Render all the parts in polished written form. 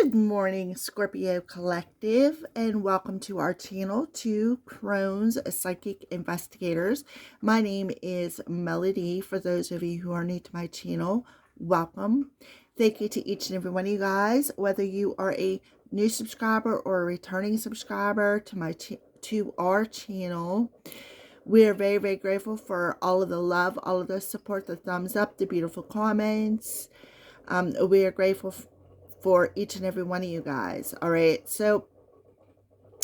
Good morning, Scorpio Collective, and welcome to our channel, Two Crones Psychic Investigators. My name is Melody. For those of you who are new to my channel, welcome. Thank you to each and every one of you guys, whether you are a new subscriber or a returning subscriber to our channel. We are very, very grateful for all of the love, all of the support, the thumbs up, the beautiful comments. We are grateful for each and every one of you guys. All right, so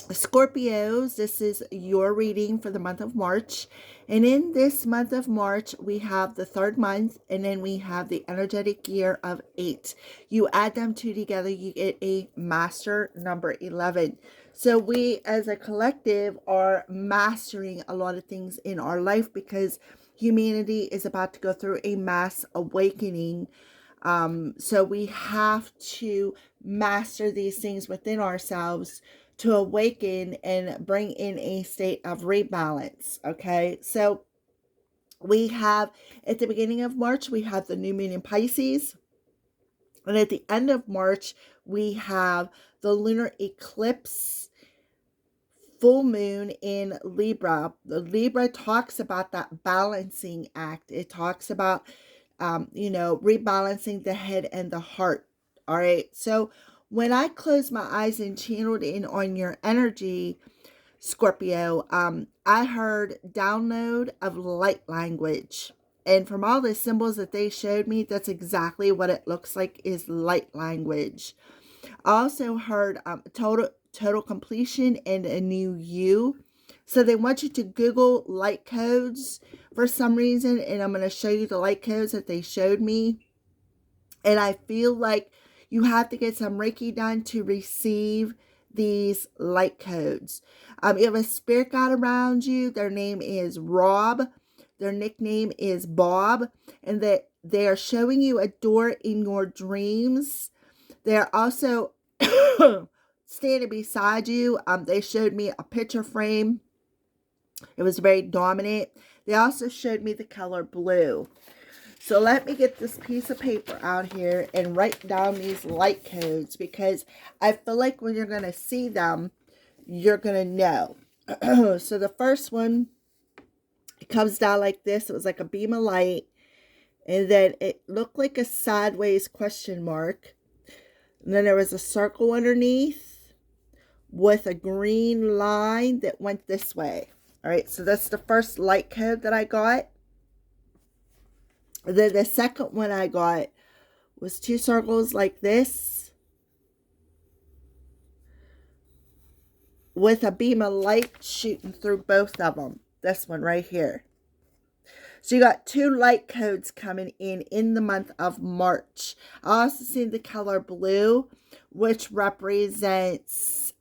Scorpios, this is your reading for the month of March. And in this month of March, we have the third month, and then we have the energetic year of 8. You add them two together, you get a master number 11. So we as a collective are mastering a lot of things in our life because humanity is about to go through a mass awakening. So we have to master these things within ourselves to awaken and bring in a state of rebalance. Okay, so we have at the beginning of March, we have the new moon in Pisces. And at the end of March, we have the lunar eclipse full moon in Libra. The Libra talks about that balancing act. It talks about rebalancing the head and the heart. All right. So when I closed my eyes and channeled in on your energy, Scorpio, I heard download of light language. And from all the symbols that they showed me, that's exactly what it looks like is light language. I also heard total completion and a new you. So they want you to Google light codes for some reason, and I'm going to show you the light codes that they showed me. And I feel like you have to get some Reiki done to receive these light codes. You have a spirit guide around you. Their name is Rob. Their nickname is Bob. And that they are showing you a door in your dreams. They're also standing beside you. They showed me a picture frame. It was very dominant. They also showed me the color blue. So let me get this piece of paper out here and write down these light codes because I feel like when you're going to see them, you're going to know. So the first one, it comes down like this. It was like a beam of light. And then it looked like a sideways question mark. And then there was a circle underneath with a green line that went this way. All right, so that's the first light code that I got. Then the second one I got was two circles like this with a beam of light shooting through both of them. This one right here. So you got two light codes coming in the month of March. I also see the color blue, which represents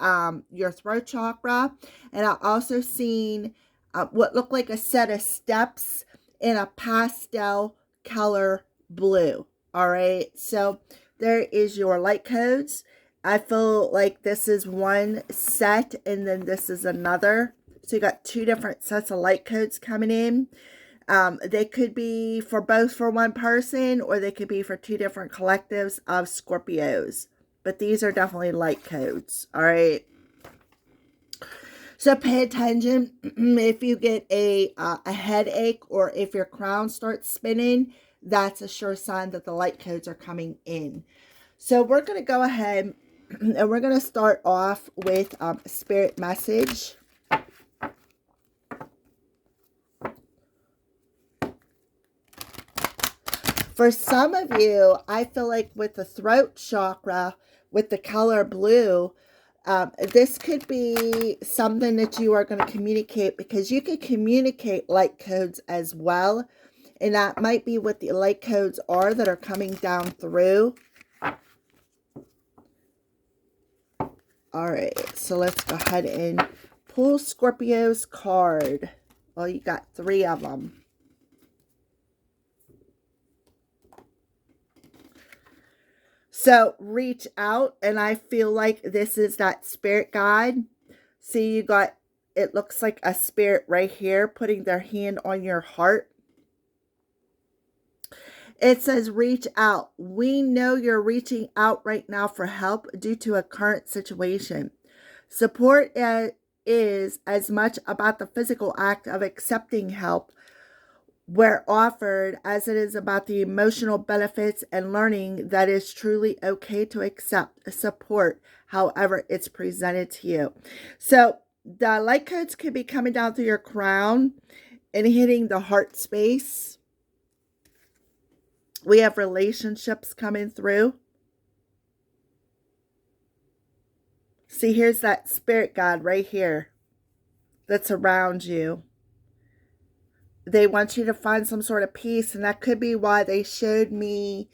your throat chakra. And I also seen what looked like a set of steps in a pastel color blue. All right. So there is your light codes. I feel like this is one set and then this is another. So you got two different sets of light codes coming in. They could be for both for one person or they could be for two different collectives of Scorpios. But these are definitely light codes. All right. So pay attention if you get a headache or if your crown starts spinning, that's a sure sign that the light codes are coming in. So we're going to go ahead and we're going to start off with spirit message. For some of you, I feel like with the throat chakra, with the color blue, this could be something that you are going to communicate because you could communicate light codes as well. And that might be what the light codes are that are coming down through. All right, so let's go ahead and pull Scorpio's card. Well, you got 3 of them. So reach out, and I feel like this is that spirit guide. See, you got, it looks like a spirit right here putting their hand on your heart. It says reach out. We know you're reaching out right now for help due to a current situation. Support is as much about the physical act of accepting help where offered as it is about the emotional benefits and learning that it's truly okay to accept support however it's presented to you. So the light codes could be coming down through your crown and hitting the heart space. We have relationships coming through. See, here's that spirit guide right here that's around you. They want you to find some sort of peace, and that could be why they showed me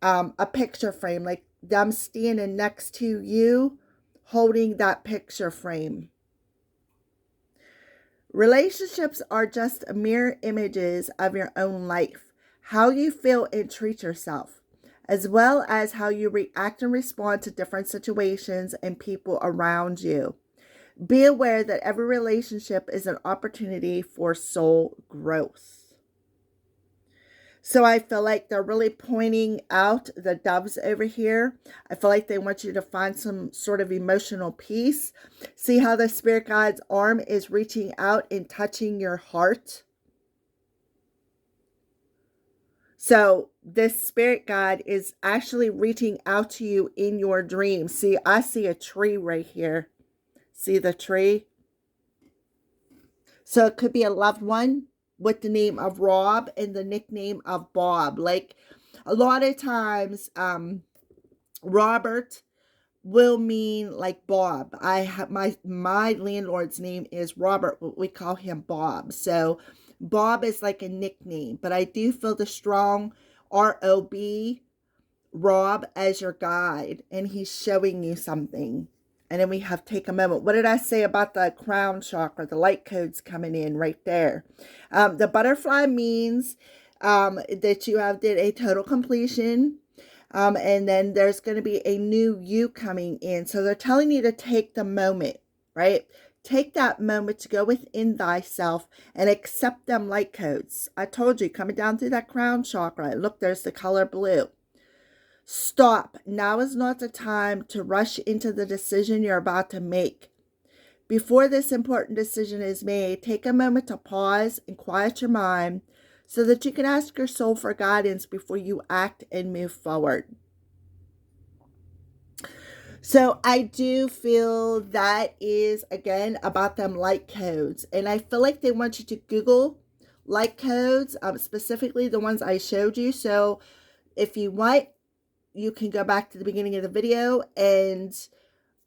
a picture frame, like them standing next to you holding that picture frame. Relationships are just mirror images of your own life, how you feel and treat yourself, as well as how you react and respond to different situations and people around you. Be aware that every relationship is an opportunity for soul growth. So I feel like they're really pointing out the doves over here. I feel like they want you to find some sort of emotional peace. See how the spirit guide's arm is reaching out and touching your heart? So this spirit guide is actually reaching out to you in your dreams. See, I see a tree right here. See the tree? So it could be a loved one with the name of Rob and the nickname of Bob. Like a lot of times, Robert will mean like Bob. I have my landlord's name is Robert, but we call him Bob. So Bob is like a nickname, but I do feel the strong R-O-B, Rob, as your guide, and he's showing you something. And then we have take a moment. What did I say about the crown chakra? The light codes coming in right there. The butterfly means that you have did a total completion. And then there's going to be a new you coming in. So they're telling you to take the moment, right? Take that moment to go within thyself and accept them light codes. I told you, coming down through that crown chakra. Look, there's the color blue. Stop. Now is not the time to rush into the decision you're about to make. Before this important decision is made, take a moment to pause and quiet your mind so that you can ask your soul for guidance before you act and move forward. So I do feel that is, again, about them light codes. And I feel like they want you to Google light codes, specifically the ones I showed you. So if you want, you can go back to the beginning of the video and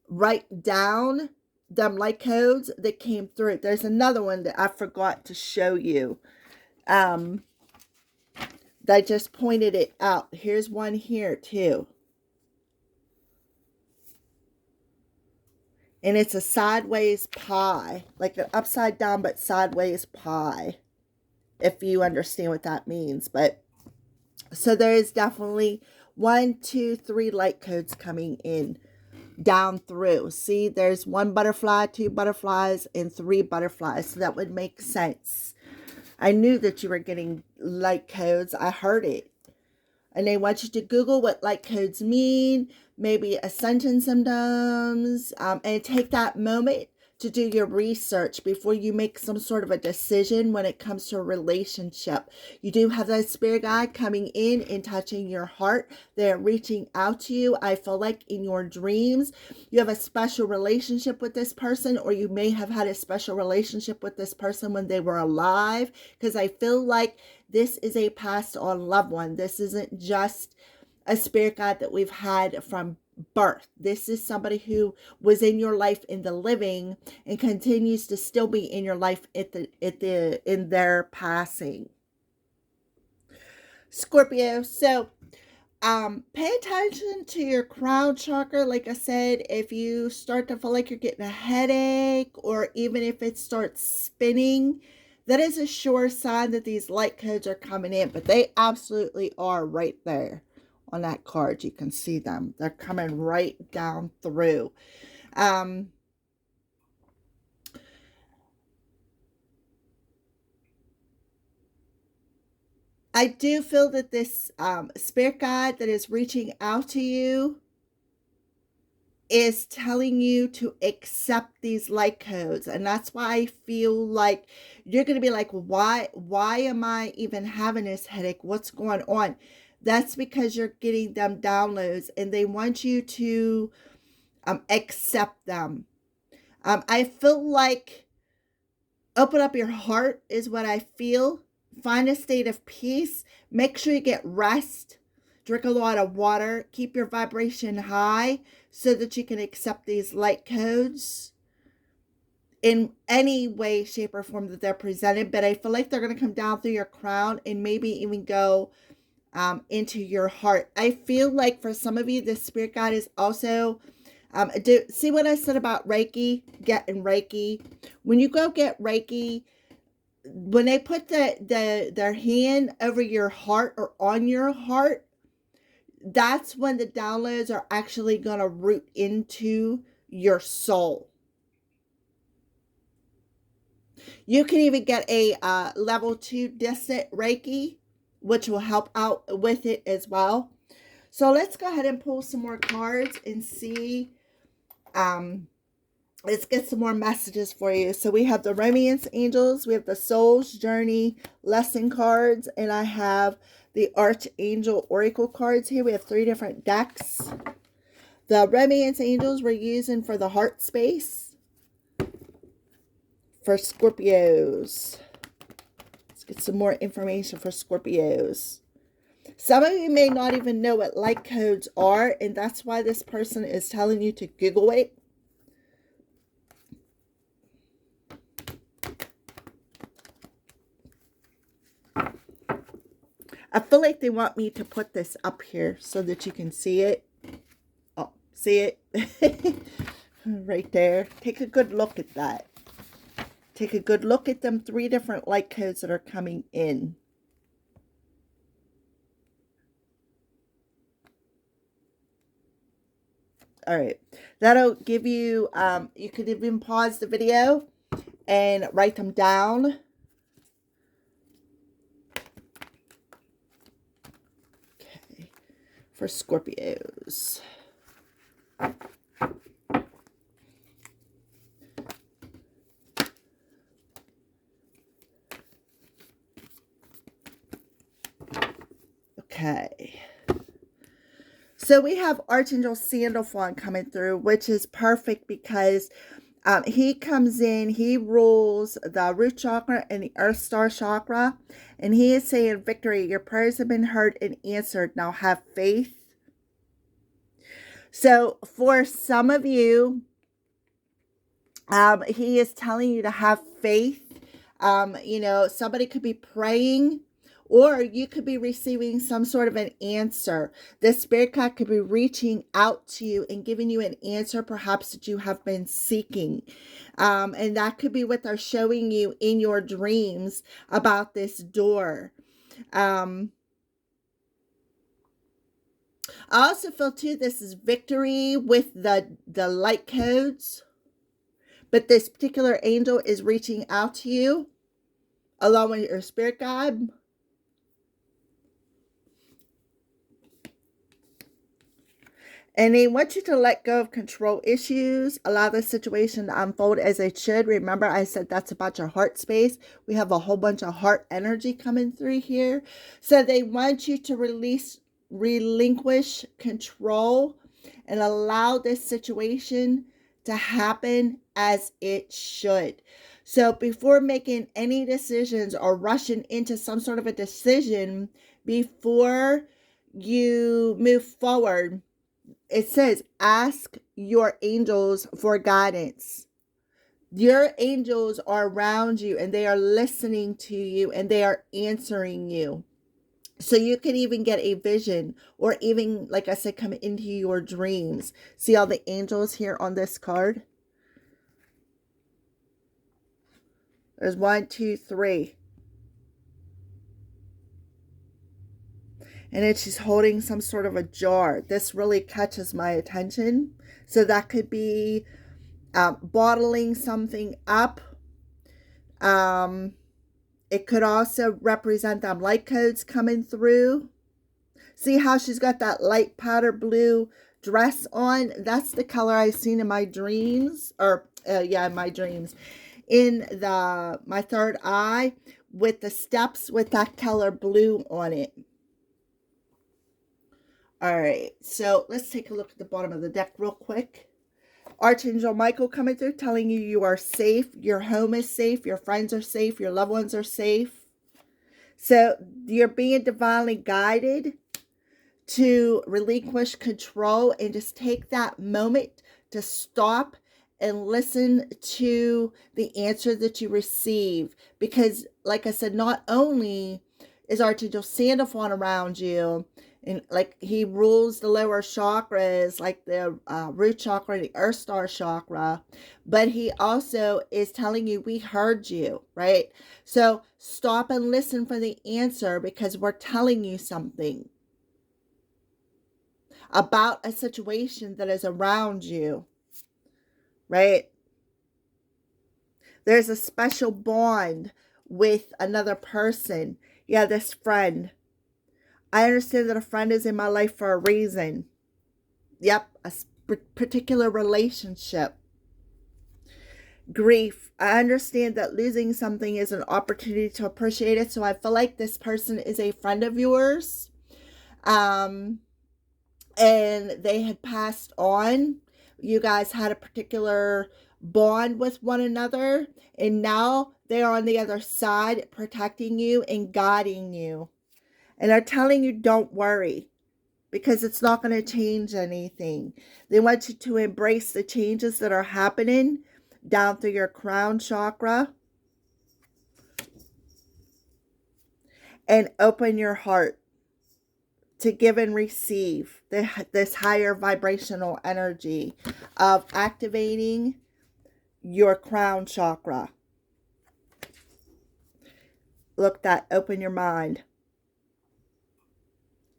write down them light codes that came through. There's another one that I forgot to show you. That I just pointed it out. Here's one here too. And it's a sideways pie. Like an upside down but sideways pie. If you understand what that means. But so there is definitely 1, 2, 3 light codes coming in down through. See, there's 1 butterfly, 2 butterflies, and 3 butterflies. So that would make sense. I knew that you were getting light codes. I heard it. And they want you to Google what light codes mean, maybe ascension symptoms, and take that moment to do your research before you make some sort of a decision when it comes to a relationship. You do have that spirit guide coming in and touching your heart. They're reaching out to you. I feel like in your dreams, you have a special relationship with this person, or you may have had a special relationship with this person when they were alive, because I feel like this is a passed on loved one. This isn't just a spirit guide that we've had from birth. This is somebody who was in your life in the living and continues to still be in your life in their passing. Scorpio, so pay attention to your crown chakra. Like I said, if you start to feel like you're getting a headache, or even if it starts spinning, that is a sure sign that these light codes are coming in. But they absolutely are right there on that card. You can see them. They're coming right down through. I do feel that this spirit guide that is reaching out to you is telling you to accept these light codes. And that's why I feel like you're going to be like, why am I even having this headache? What's going on? That's because you're getting them downloads and they want you to accept them. I feel like open up your heart is what I feel. Find a state of peace. Make sure you get rest. Drink a lot of water. Keep your vibration high so that you can accept these light codes in any way, shape, or form that they're presented. But I feel like they're going to come down through your crown and maybe even go into your heart. I feel like for some of you, the spirit guide is also see what I said about Reiki, getting Reiki. When you go get Reiki, when they put their hand over your heart or on your heart, that's when the downloads are actually going to root into your soul. You can even get a level 2 distant Reiki, which will help out with it as well. So let's go ahead and pull some more cards and see. Let's get some more messages for you. So we have the Romance Angels, we have the Soul's Journey lesson cards, and I have the Archangel Oracle cards here. We have 3 different decks. The Romance Angels we're using for the heart space for Scorpios. Let's get some more information for Scorpios. Some of you may not even know what light codes are, and that's why this person is telling you to Google it. I feel like they want me to put this up here so that you can see it. Oh, see it? Right there. Take a good look at that. Take a good look at them 3 different light codes that are coming in. All right. That'll give you, you could even pause the video and write them down. Okay. For Scorpios. Okay. So we have Archangel Sandalphon coming through, which is perfect because he comes in, he rules the root chakra and the earth star chakra. And he is saying, victory, your prayers have been heard and answered. Now have faith. So for some of you, he is telling you to have faith. You know, somebody could be praying, or you could be receiving some sort of an answer. The spirit guide could be reaching out to you and giving you an answer, perhaps that you have been seeking. And that could be what they're showing you in your dreams about this door. I also feel too, this is victory with the light codes. But this particular angel is reaching out to you along with your spirit guide. And they want you to let go of control issues, allow the situation to unfold as it should. Remember, I said that's about your heart space. We have a whole bunch of heart energy coming through here. So they want you to relinquish control and allow this situation to happen as it should. So before making any decisions or rushing into some sort of a decision, before you move forward, it says, ask your angels for guidance. Your angels are around you and they are listening to you and they are answering you. So you can even get a vision or even, like I said, come into your dreams. See all the angels here on this card? There's 1, 2, 3. And then she's holding some sort of a jar. This really catches my attention. So that could be bottling something up. It could also represent them light codes coming through. See how she's got that light powder blue dress on? That's the color I seen in my dreams. Or, yeah, in my dreams. In my third eye, with the steps with that color blue on it. All right, so let's take a look at the bottom of the deck real quick. Archangel Michael coming through, telling you you are safe, your home is safe, your friends are safe, your loved ones are safe. So you're being divinely guided to relinquish control and just take that moment to stop and listen to the answer that you receive. Because, like I said, not only is Archangel Sandalphon around you, and like he rules the lower chakras, like the root chakra and the earth star chakra, but he also is telling you, we heard you, right? So stop and listen for the answer, because we're telling you something about a situation that is around you, right? There's a special bond with another person. Yeah, this friend. I understand that a friend is in my life for a reason. Yep, a particular relationship. Grief. I understand that losing something is an opportunity to appreciate it. So I feel like this person is a friend of yours. And they had passed on. You guys had a particular bond with one another, and now they're on the other side protecting you and guiding you. And they're telling you, don't worry, because it's not going to change anything. They want you to embrace the changes that are happening down through your crown chakra and open your heart to give and receive this higher vibrational energy of activating your crown chakra. Look, that open your mind.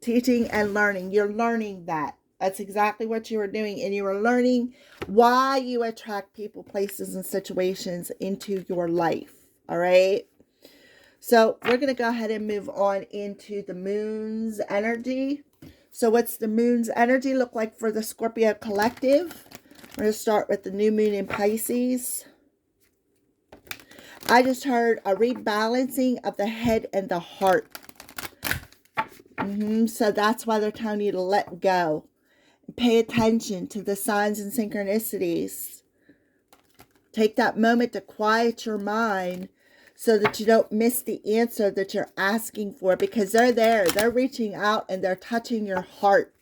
Teaching and learning. You're learning that. That's exactly what you are doing. And you are learning why you attract people, places, and situations into your life. All right. So we're going to go ahead and move on into the moon's energy. So what's the moon's energy look like for the Scorpio collective? We're going to start with the new moon in Pisces. I just heard a rebalancing of the head and the heart. So that's why they're telling you to let go. Pay attention to the signs and synchronicities. Take that moment to quiet your mind so that you don't miss the answer that you're asking for, because they're there. They're reaching out and they're touching your heart.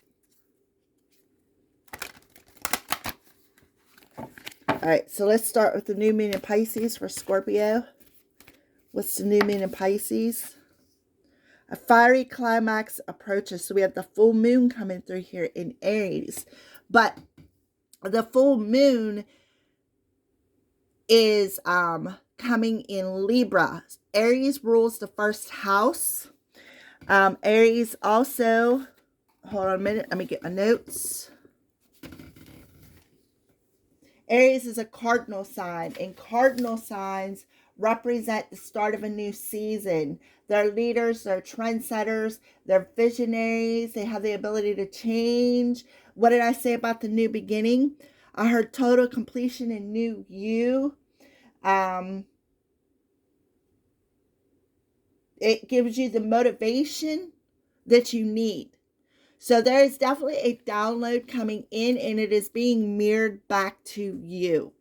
All right, so let's start with the new moon in Pisces for Scorpio. What's the new moon in Pisces? A fiery climax approaches. So we have the full moon coming through here in Aries. But the full moon is coming in Libra. Aries rules the first house. Aries also, hold on a minute, let me get my notes. Aries is a cardinal sign, and cardinal signs represent the start of a new season. They're leaders, they're trendsetters, they're visionaries, they have the ability to change. What did I say about the new beginning? I heard total completion and new you. It gives you the motivation that you need. So there is definitely a download coming in, and it is being mirrored back to you.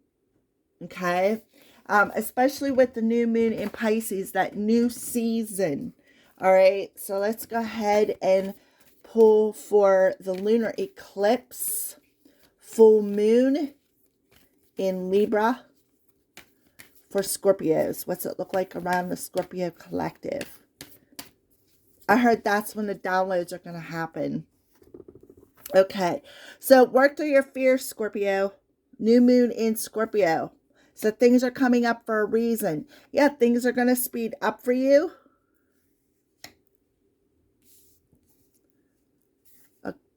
Okay? Especially with the new moon in Pisces, that new season. All right? So let's go ahead and pull for the lunar eclipse. Full moon in Libra for Scorpios. What's it look like around the Scorpio collective? I heard that's when the downloads are going to happen. Okay, so work through your fears, Scorpio. New moon in Scorpio. So things are coming up for a reason. Yeah, things are going to speed up for you.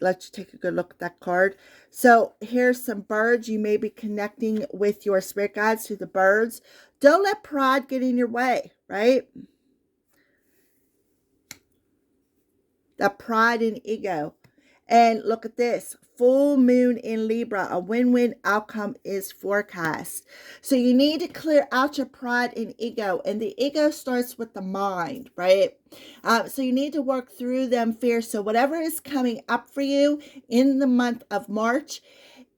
Let's take a good look at that card. So here's some birds. You may be connecting with your spirit guides through the birds. Don't let pride get in your way, right? the pride and ego. And look at this, full moon in Libra, a win-win outcome is forecast. So you need to clear out your pride and ego, and the ego starts with the mind, right? So you need to work through them fears. So whatever is coming up for you in the month of March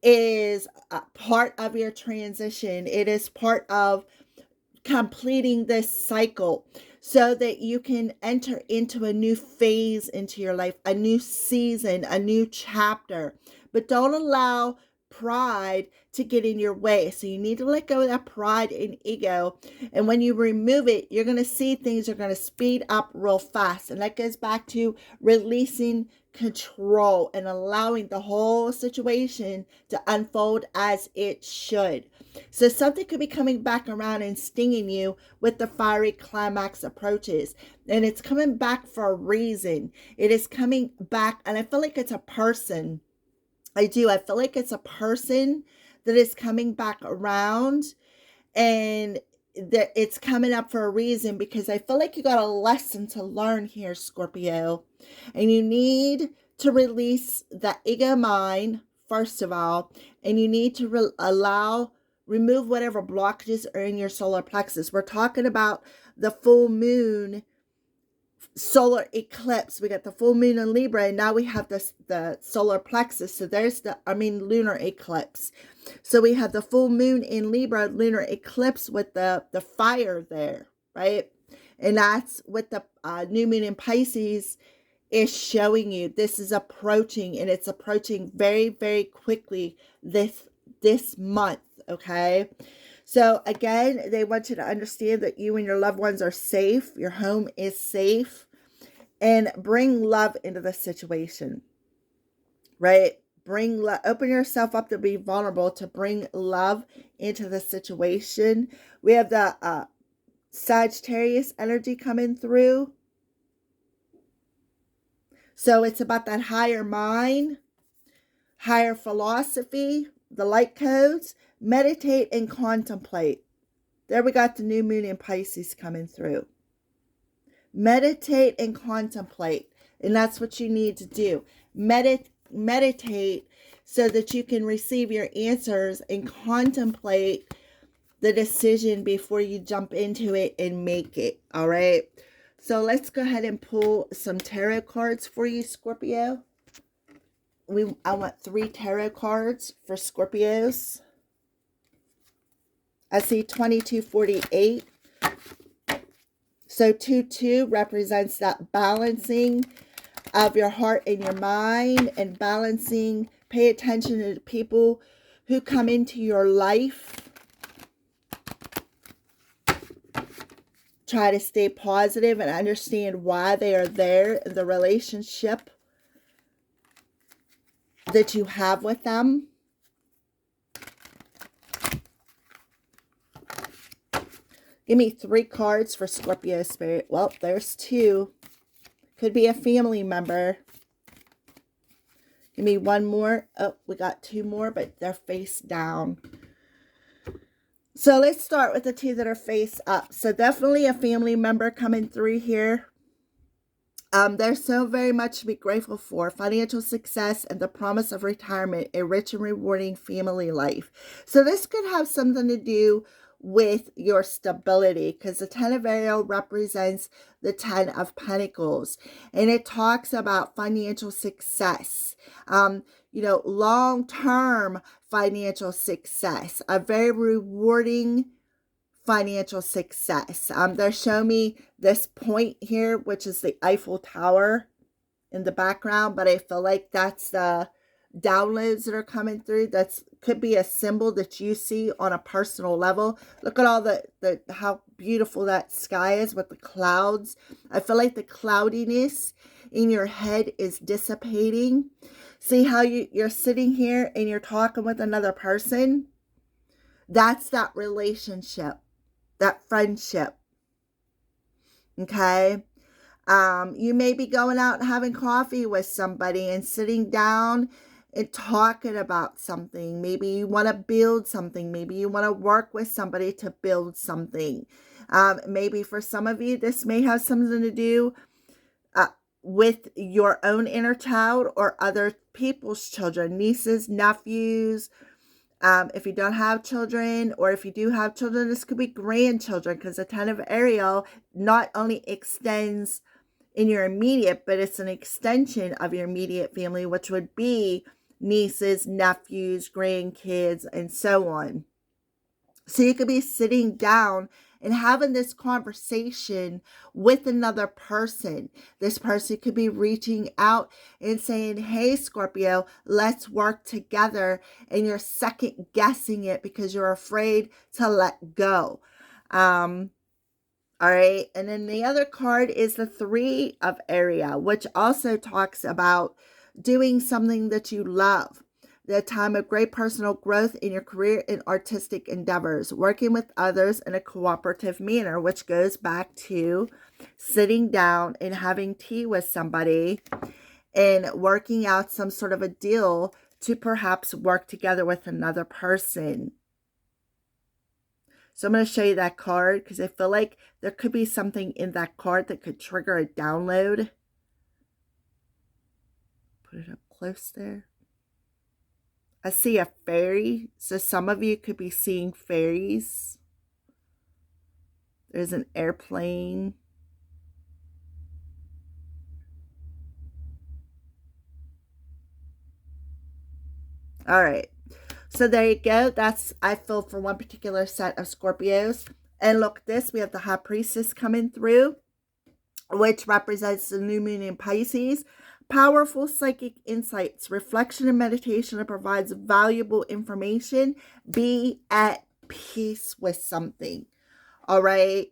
is a part of your transition. It is part of completing this cycle so that you can enter into a new phase into your life, a new season, a new chapter. But don't allow pride to get in your way. So you need to let go of that pride and ego. And when you remove it, you're going to see things are going to speed up real fast. And that goes back to releasing control and allowing the whole situation to unfold as it should. So something could be coming back around and stinging you with the fiery climax approaches. And it's coming back for a reason. It is coming back, and I feel like it's a person. I do. I feel like it's a person that is coming back around, and that it's coming up for a reason, because I feel like you got a lesson to learn here, Scorpio. And you need to release the ego mind, first of all, and you need to remove whatever blockages are in your solar plexus. We're talking about the full moon solar eclipse. We got the full moon in Libra, and now we have the solar plexus. So there's lunar eclipse. So we have the full moon in Libra, lunar eclipse with the fire there, right? And that's what the new moon in Pisces is showing you. This is approaching, and it's approaching very, very quickly this month, okay? So again, they want you to understand that you and your loved ones are safe. Your home is safe. And bring love into the situation, right? Bring love. Open yourself up to be vulnerable, to bring love into the situation. We have the Sagittarius energy coming through. So it's about that higher mind, higher philosophy, the light codes. Meditate and contemplate. There we got the new moon in Pisces coming through. Meditate and contemplate. And that's what you need to do. Meditate so that you can receive your answers and contemplate the decision before you jump into it and make it. All right. So let's go ahead and pull some tarot cards for you, Scorpio. I want 3 tarot cards for Scorpios. I see 2248. So 2-2 represents that balancing of your heart and your mind, and balancing. Pay attention to the people who come into your life. Try to stay positive and understand why they are there in the relationship that you have with them. Give me 3 cards for Scorpio Spirit. Well, there's 2. Could be a family member. Give me 1 more. Oh, we got 2 more, but they're face down. So let's start with the 2 that are face up. So definitely a family member coming through here. There's so very much to be grateful for. Financial success and the promise of retirement, a rich and rewarding family life. So this could have something to do with your stability, because the 10 of Ariel represents the 10 of Pentacles, and it talks about financial success, long-term financial success, a very rewarding financial success. They're showing me this point here, which is the Eiffel Tower in the background, but I feel like that's the downloads that are coming through. That's could be a symbol that you see on a personal level. Look at all the how beautiful that sky is with the clouds. I feel like the cloudiness in your head is dissipating. See how you're sitting here and you're talking with another person? That's that relationship, that friendship. Okay? You may be going out and having coffee with somebody and sitting down and talking about something. Maybe you want to build something. Maybe you want to work with somebody to build something. Maybe for some of you, this may have something to do with your own inner child or other people's children, nieces, nephews. If you don't have children, or if you do have children, this could be grandchildren, because the 10 of Ariel not only extends in your immediate, but it's an extension of your immediate family, which would be nieces, nephews, grandkids, and so on. So you could be sitting down and having this conversation with another person. This person could be reaching out and saying, hey, Scorpio, let's work together. And you're second guessing it because you're afraid to let go. All right. And then the other card is the 3 of Ariel, which also talks about doing something that you love. The time of great personal growth in your career and artistic endeavors, working with others in a cooperative manner, which goes back to sitting down and having tea with somebody and working out some sort of a deal to perhaps work together with another person. So I'm going to show you that card because I feel like there could be something in that card that could trigger a download. Put it up close there. I see a fairy. So some of you could be seeing fairies. There's an airplane. All right. So there you go. That's, I feel, for one particular set of Scorpios. And look, we have the High Priestess coming through, which represents the new moon in Pisces. Powerful psychic insights, reflection, and meditation that provides valuable information. Be at peace with something. All right.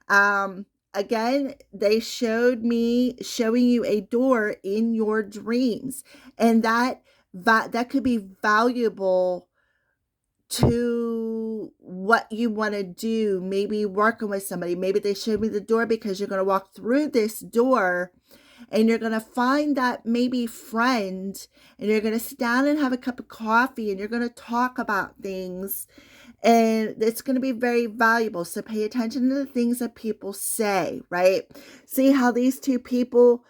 Again, they showed me showing you a door in your dreams, and that could be valuable to what you want to do. Maybe working with somebody. Maybe they showed me the door because you're going to walk through this door and you're going to find that maybe friend, and you're going to sit down and have a cup of coffee, and you're going to talk about things, and it's going to be very valuable. So pay attention to the things that people say, right? See how these two people,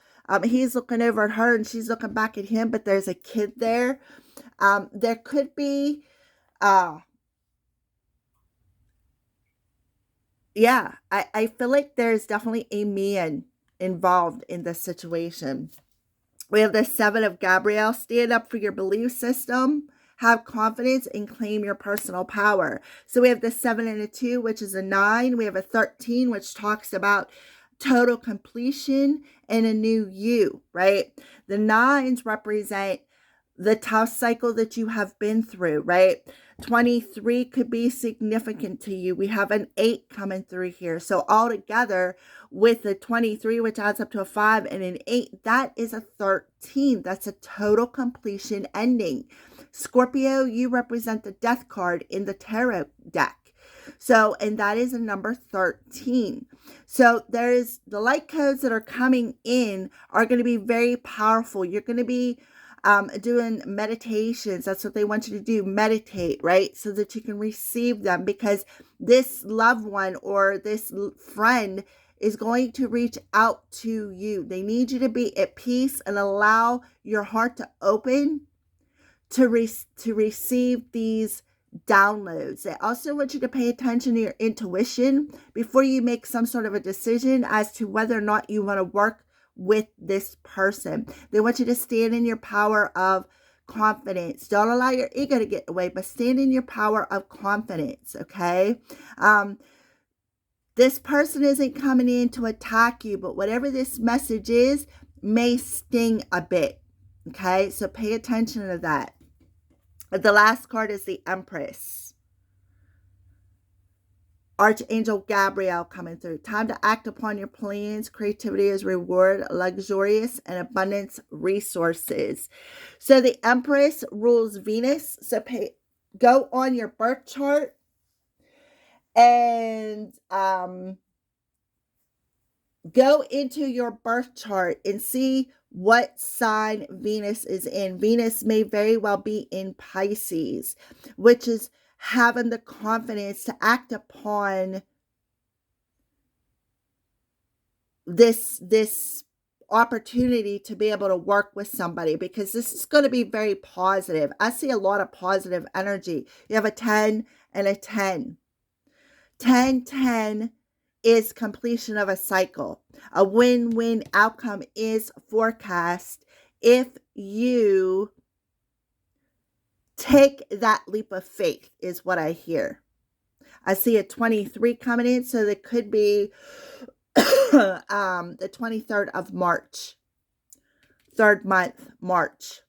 he's looking over at her and she's looking back at him, but there's a kid there. There could be, yeah, I feel like there's definitely a man involved in this situation. We have the 7 of Gabrielle. Stand up for your belief system. Have confidence and claim your personal power. So we have the 7 and a 2, which is a 9. We have a 13, which talks about total completion and a new you, right? The 9s represent the tough cycle that you have been through, right? 23 could be significant to you. We have an 8 coming through here. So altogether, with the 23, which adds up to a 5, and an 8, that is a 13. That's a total completion ending. Scorpio, you represent the death card in the tarot deck. So, and that is a number 13. So there's the light codes that are coming in are going to be very powerful. You're going to be doing meditations. That's what they want you to do. Meditate, right? So that you can receive them, because this loved one or this friend is going to reach out to you. They need you to be at peace and allow your heart to open to receive these downloads. They also want you to pay attention to your intuition before you make some sort of a decision as to whether or not you want to work with this person. They want you to stand in your power of confidence. Don't allow your ego to get away, but stand in your power of confidence, okay? This person isn't coming in to attack you, but whatever this message is may sting a bit, okay? So pay attention to that. The last card is the Empress. Archangel Gabriel coming through. Time to act upon your plans. Creativity is reward, luxurious, and abundance resources. So the Empress rules Venus. So go on your birth chart and go into your birth chart and see what sign Venus is in. Venus may very well be in Pisces, which is having the confidence to act upon this opportunity to be able to work with somebody, because this is going to be very positive. I see a lot of positive energy. You have a 10 and a 10. 10 is completion of a cycle. A win-win outcome is forecast if you take that leap of faith, is what I hear. I see a 23 coming in, so that could be the 23rd of March, third month, March.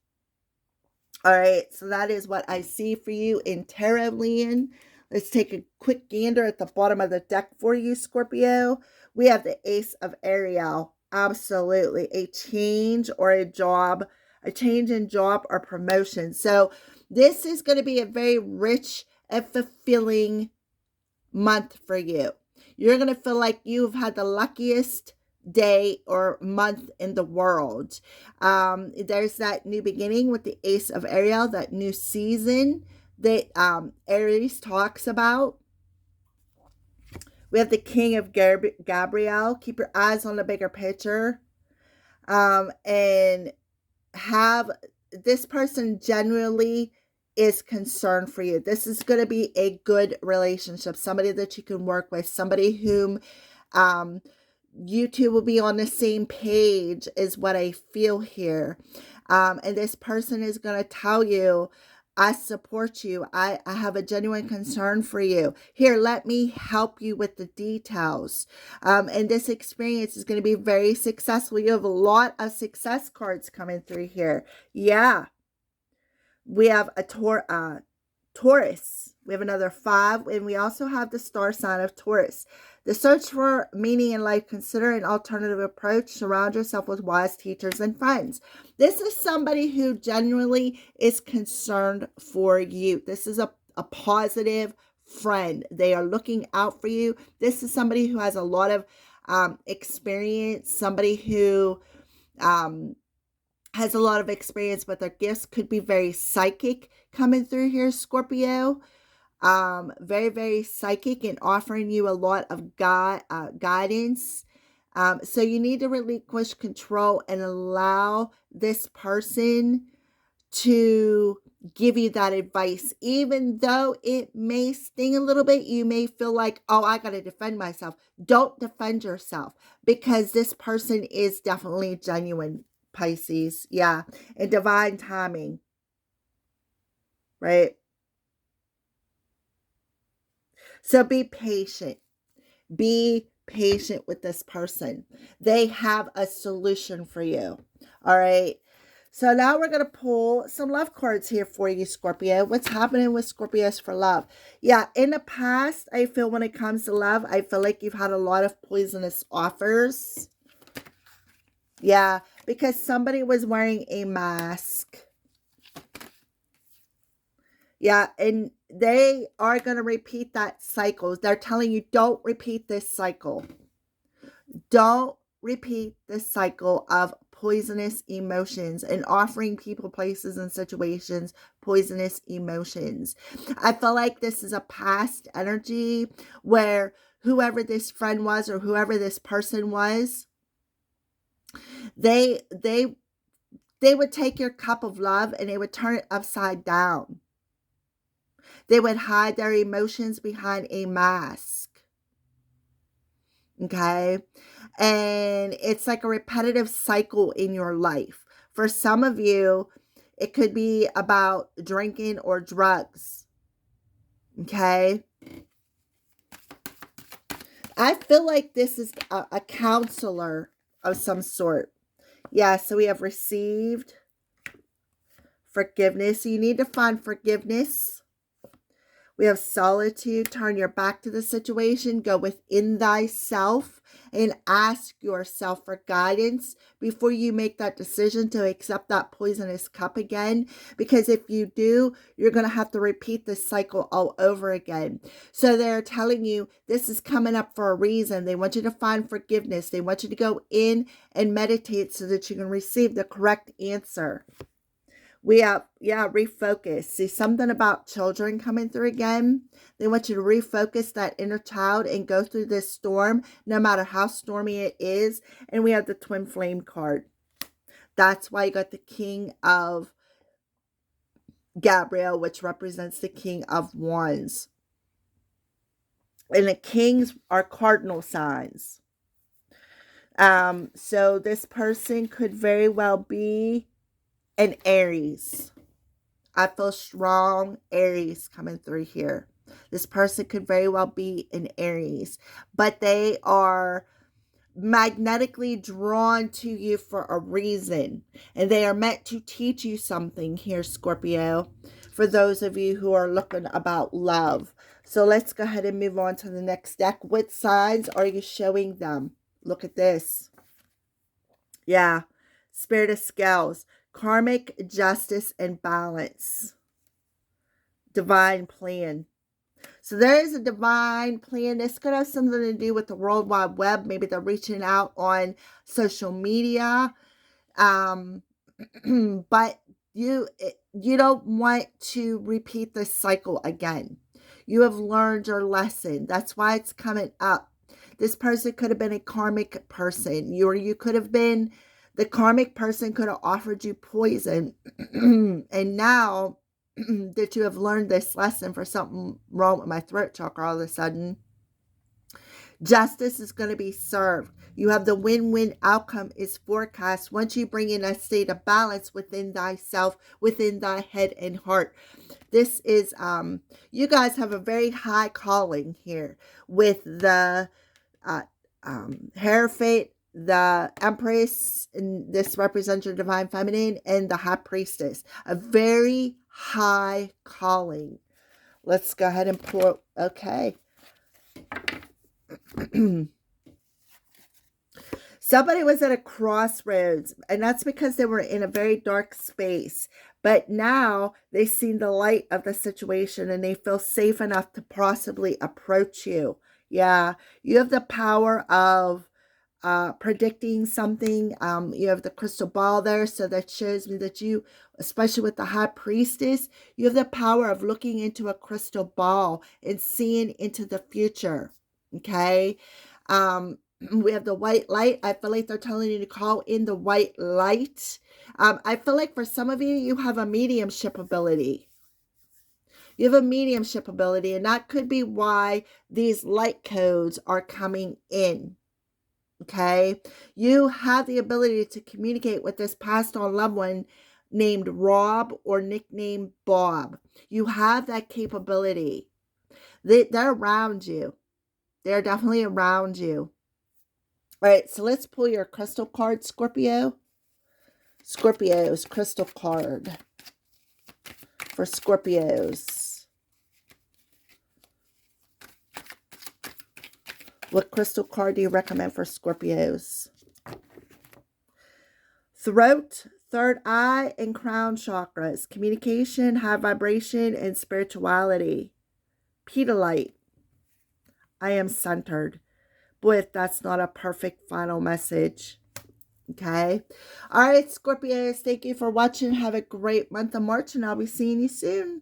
All right, so that is what I see for you in tarot land. Let's take a quick gander at the bottom of the deck for you, Scorpio. We have the Ace of Ariel. Absolutely. A change or a job, a change in job or promotion. So this is going to be a very rich and fulfilling month for you. You're going to feel like you've had the luckiest day or month in the world. There's that new beginning with the Ace of Ariel, that new season that Aries talks about. We have the King of Gabriel. Keep your eyes on the bigger picture. And have this person genuinely is concerned for you. This is going to be a good relationship. Somebody that you can work with. Somebody whom you two will be on the same page is what I feel here. And this person is going to tell you, I support you. I have a genuine concern for you. Here, let me help you with the details. And this experience is going to be very successful. You have a lot of success cards coming through here. Yeah. We have a Taurus. We have another 5. And we also have the star sign of Taurus. The search for meaning in life. Consider an alternative approach. Surround yourself with wise teachers and friends. This is somebody who genuinely is concerned for you. This is a positive friend. They are looking out for you. This is somebody who has a lot of experience. Somebody who has a lot of experience with their gifts. Could be very psychic coming through here, Scorpio. Very, very psychic and offering you a lot of guidance. So you need to relinquish control and allow this person to give you that advice. Even though it may sting a little bit, you may feel like, oh, I got to defend myself. Don't defend yourself, because this person is definitely genuine, Pisces. Yeah. And divine timing. Right? So be patient. Be patient with this person. They have a solution for you. All right. So now we're going to pull some love cards here for you, Scorpio. What's happening with Scorpios for love? Yeah, in the past, I feel when it comes to love, I feel like you've had a lot of poisonous offers. Yeah, because somebody was wearing a mask. Yeah, and they are going to repeat that cycle. They're telling you, don't repeat this cycle. Don't repeat this cycle of poisonous emotions and offering people, places, and situations poisonous emotions. I feel like this is a past energy where whoever this friend was or whoever this person was, they would take your cup of love and they would turn it upside down. They would hide their emotions behind a mask. Okay? And it's like a repetitive cycle in your life. For some of you, it could be about drinking or drugs. Okay? I feel like this is a counselor of some sort. Yeah, so we have received forgiveness. You need to find forgiveness. We have solitude. Turn your back to the situation. Go within thyself and ask yourself for guidance before you make that decision to accept that poisonous cup again. Because if you do, you're going to have to repeat this cycle all over again. So they're telling you this is coming up for a reason. They want you to find forgiveness. They want you to go in and meditate so that you can receive the correct answer. We have, yeah, refocus. See, something about children coming through again. They want you to refocus that inner child and go through this storm, no matter how stormy it is. And we have the twin flame card. That's why you got the King of Gabriel, which represents the King of Wands. And the kings are cardinal signs. So this person could very well be an Aries. I feel strong Aries coming through here. This person could very well be an Aries, but they are magnetically drawn to you for a reason, and they are meant to teach you something here, Scorpio, for those of you who are looking about love. So let's go ahead and move on to the next deck. What signs are you showing them? Look at this. Yeah, Spirit of Scales, karmic justice and balance, divine plan. So there is a divine plan. This could have something to do with the World Wide Web. Maybe they're reaching out on social media. But you don't want to repeat this cycle again. You have learned your lesson. That's why it's coming up. This person could have been a karmic person. You could have been, the karmic person could have offered you poison. And now that you have learned this lesson, for something wrong with my throat chakra all of a sudden, justice is going to be served. You have the win-win outcome is forecast once you bring in a state of balance within thyself, within thy head and heart. This is, you guys have a very high calling here with the Hierophant, the Empress, and this represents your divine feminine, and the High Priestess. A very high calling. Let's go ahead and pull. Okay. Somebody was at a crossroads, and that's because they were in a very dark space. But now they see the light of the situation, and they feel safe enough to possibly approach you. Yeah, you have the power of predicting something. You have the crystal ball there, so that shows me that you, especially with the High Priestess, you have the power of looking into a crystal ball and seeing into the future. Okay. We have the white light. I feel like they're telling you to call in the white light. I feel like for some of you, you have a mediumship ability. You have a mediumship ability, and that could be why these light codes are coming in. Okay, you have the ability to communicate with this passed on loved one named Rob or nicknamed Bob. You have that capability. They're around you. They're definitely around you. All right, so let's pull your crystal card, Scorpio. Scorpio's crystal card for Scorpios. What crystal card do you recommend for Scorpios? Throat, third eye, and crown chakras. Communication, high vibration, and spirituality. Pedalite. I am centered. Boy, if that's not a perfect final message. Okay. All right, Scorpios, thank you for watching. Have a great month of March, and I'll be seeing you soon.